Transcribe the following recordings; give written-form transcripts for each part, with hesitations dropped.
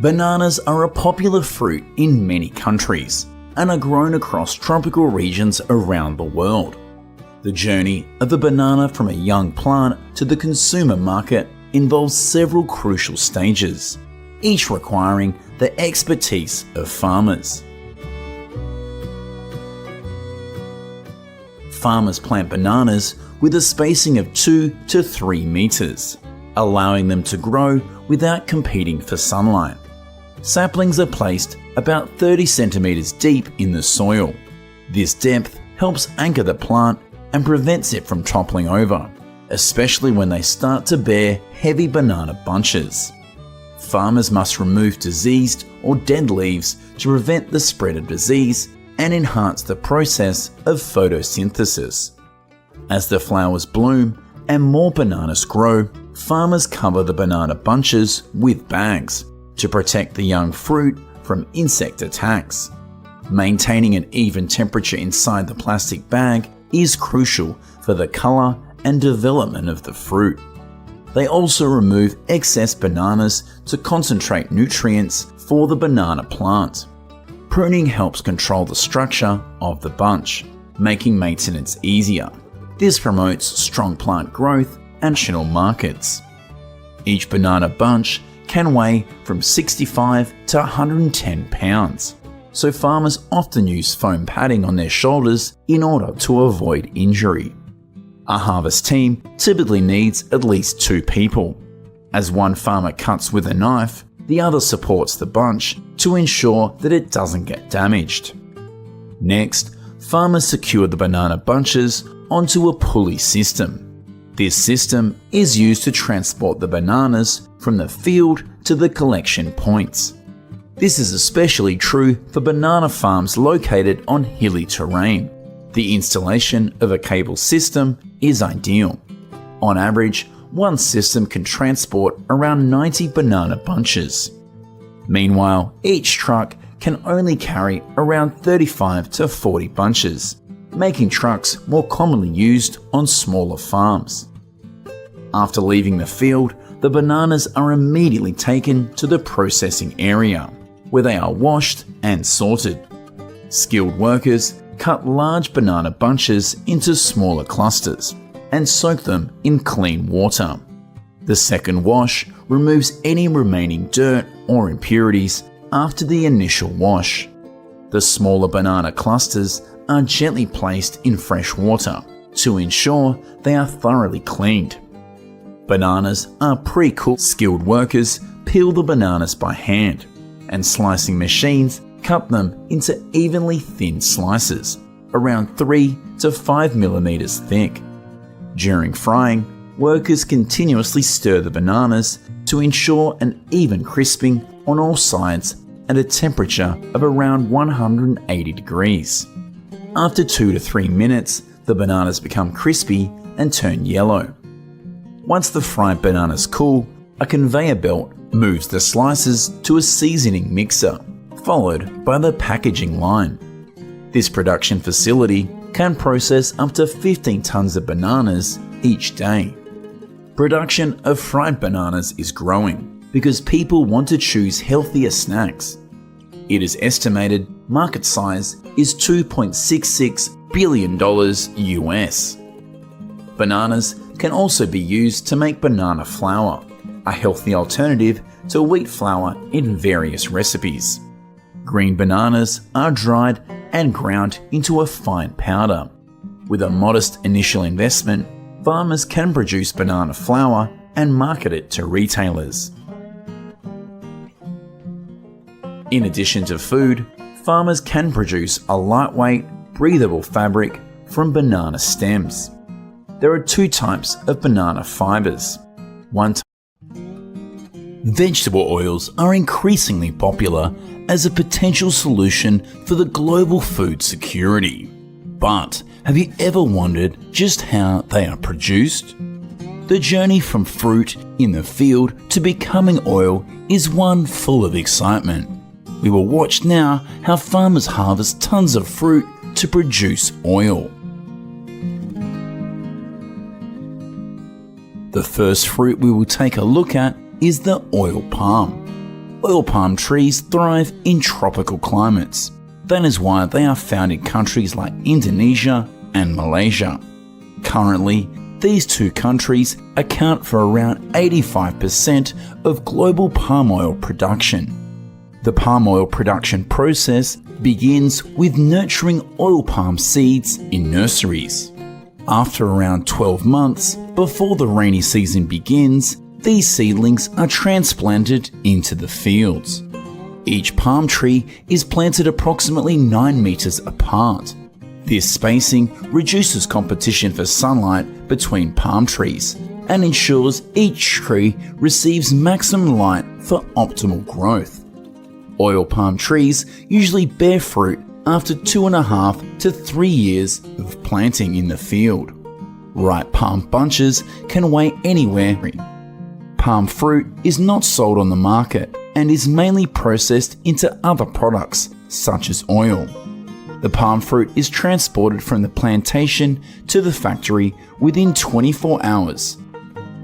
Bananas are a popular fruit in many countries and are grown across tropical regions around the world. The journey of a banana from a young plant to the consumer market involves several crucial stages, each requiring the expertise of farmers. Farmers plant bananas with a spacing of 2 to 3 meters, allowing them to grow without competing for sunlight. Saplings are placed about 30 centimeters deep in the soil. This depth helps anchor the plant and prevents it from toppling over, especially when they start to bear heavy banana bunches. Farmers must remove diseased or dead leaves to prevent the spread of disease and enhance the process of photosynthesis. As the flowers bloom and more bananas grow, farmers cover the banana bunches with bags to protect the young fruit from insect attacks. Maintaining an even temperature inside the plastic bag is crucial for the color and development of the fruit. They also remove excess bananas to concentrate nutrients for the banana plant. Pruning helps control the structure of the bunch, making maintenance easier. This promotes strong plant growth and national markets. Each banana bunch can weigh from 65 to 110 pounds, so farmers often use foam padding on their shoulders in order to avoid injury. A harvest team typically needs at least 2 people. As one farmer cuts with a knife, the other supports the bunch to ensure that it doesn't get damaged. Next, farmers secure the banana bunches onto a pulley system. This system is used to transport the bananas from the field to the collection points. This is especially true for banana farms located on hilly terrain. The installation of a cable system is ideal. On average, one system can transport around 90 banana bunches. Meanwhile, each truck can only carry around 35 to 40 bunches, making trucks more commonly used on smaller farms. After leaving the field, the bananas are immediately taken to the processing area, where they are washed and sorted. Skilled workers cut large banana bunches into smaller clusters and soak them in clean water. The second wash removes any remaining dirt or impurities after the initial wash. The smaller banana clusters are gently placed in fresh water to ensure they are thoroughly cleaned. Bananas are pre-cooked. Skilled workers peel the bananas by hand, and slicing machines cut them into evenly thin slices, around 3 to 5 millimeters thick. During frying, workers continuously stir the bananas to ensure an even crisping on all sides at a temperature of around 180 degrees. After 2 to 3 minutes, the bananas become crispy and turn yellow. Once the fried bananas cool, a conveyor belt moves the slices to a seasoning mixer, followed by the packaging line. This production facility can process up to 15 tons of bananas each day. Production of fried bananas is growing because people want to choose healthier snacks. It is estimated market size is $2.66 billion US. Bananas can also be used to make banana flour, a healthy alternative to wheat flour in various recipes. Green bananas are dried and ground into a fine powder. With a modest initial investment, farmers can produce banana flour and market it to retailers. In addition to food, farmers can produce a lightweight, breathable fabric from banana stems. There are 2 types of banana fibers. Vegetable oils are increasingly popular as a potential solution for the global food security. But have you ever wondered just how they are produced? The journey from fruit in the field to becoming oil is one full of excitement. We will watch now how farmers harvest tons of fruit to produce oil. The first fruit we will take a look at is the oil palm. oil palm trees thrive in tropical climates. That is why they are found in countries like Indonesia and Malaysia. Currently, these two countries account for around 85% of global palm oil production. The palm oil production process begins with nurturing oil palm seeds in nurseries. After around 12 months before the rainy season begins, these seedlings are transplanted into the fields. Each palm tree is planted approximately 9 meters apart. This spacing reduces competition for sunlight between palm trees and ensures each tree receives maximum light for optimal growth. Oil palm trees usually bear fruit after 2.5 to 3 years of planting in the field. Ripe palm bunches can weigh anywhere. Palm fruit is not sold on the market and is mainly processed into other products such as oil. The palm fruit is transported from the plantation to the factory within 24 hours.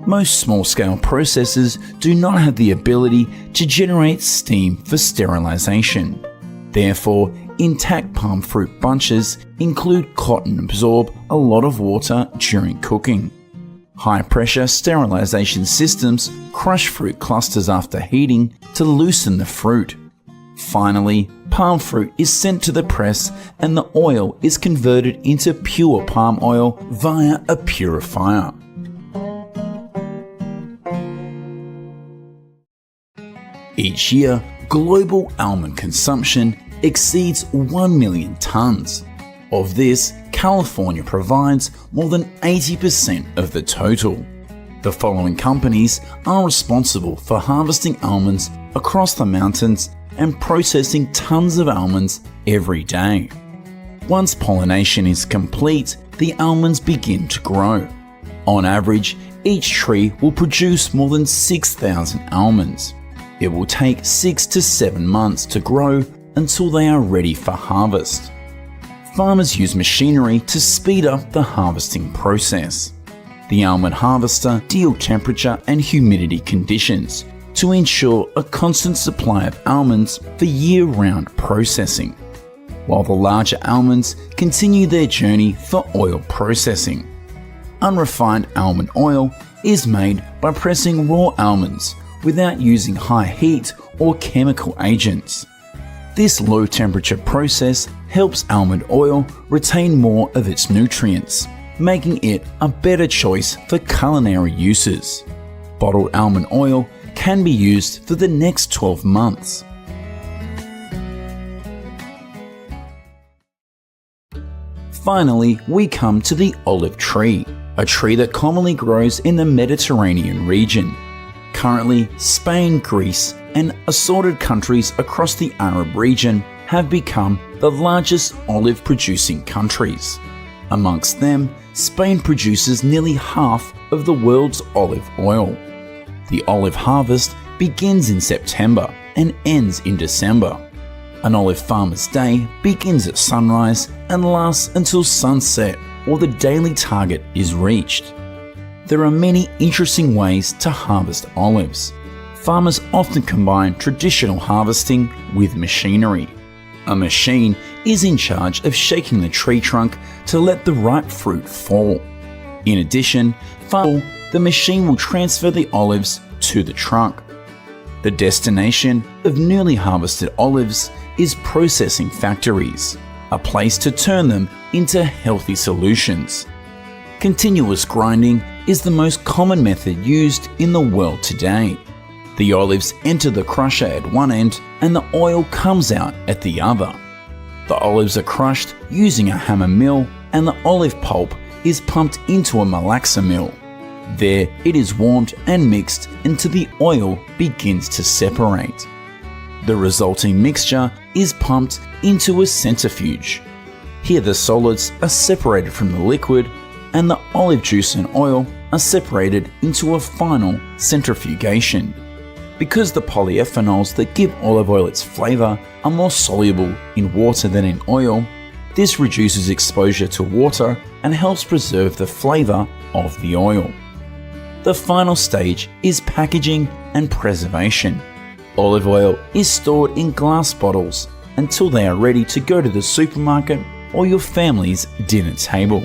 Most small-scale processors do not have the ability to generate steam for sterilization. Therefore, intact palm fruit bunches include cotton absorb a lot of water during cooking. High-pressure sterilization systems crush fruit clusters after heating to loosen the fruit. Finally, palm fruit is sent to the press and the oil is converted into pure palm oil via a purifier. Each year, global almond consumption exceeds 1 million tons. Of this, California provides more than 80% of the total. The following companies are responsible for harvesting almonds across the mountains and processing tons of almonds every day. Once pollination is complete, the almonds begin to grow. On average, each tree will produce more than 6,000 almonds. It will take 6 to 7 months to grow until they are ready for harvest. Farmers use machinery to speed up the harvesting process. The almond harvester deals temperature and humidity conditions to ensure a constant supply of almonds for year-round processing, while the larger almonds continue their journey for oil processing. Unrefined almond oil is made by pressing raw almonds without using high heat or chemical agents. This low-temperature process helps almond oil retain more of its nutrients, making it a better choice for culinary uses. Bottled almond oil can be used for the next 12 months. Finally, we come to the olive tree, a tree that commonly grows in the Mediterranean region. Currently, Spain, Greece, and assorted countries across the Arab region have become the largest olive-producing countries. Amongst them, Spain produces nearly half of the world's olive oil. The olive harvest begins in September and ends in December. An olive farmer's day begins at sunrise and lasts until sunset or the daily target is reached. There are many interesting ways to harvest olives. Farmers often combine traditional harvesting with machinery. A machine is in charge of shaking the tree trunk to let the ripe fruit fall. In addition, the machine will transfer the olives to the trunk. The destination of newly harvested olives is processing factories, a place to turn them into healthy solutions. Continuous grinding is the most common method used in the world today. The olives enter the crusher at one end and the oil comes out at the other. The olives are crushed using a hammer mill and the olive pulp is pumped into a malaxa mill. There it is warmed and mixed until the oil begins to separate. The resulting mixture is pumped into a centrifuge. Here the solids are separated from the liquid and the olive juice and oil are separated into a final centrifugation. Because the polyphenols that give olive oil its flavor are more soluble in water than in oil, this reduces exposure to water and helps preserve the flavor of the oil. The final stage is packaging and preservation. Olive oil is stored in glass bottles until they are ready to go to the supermarket or your family's dinner table.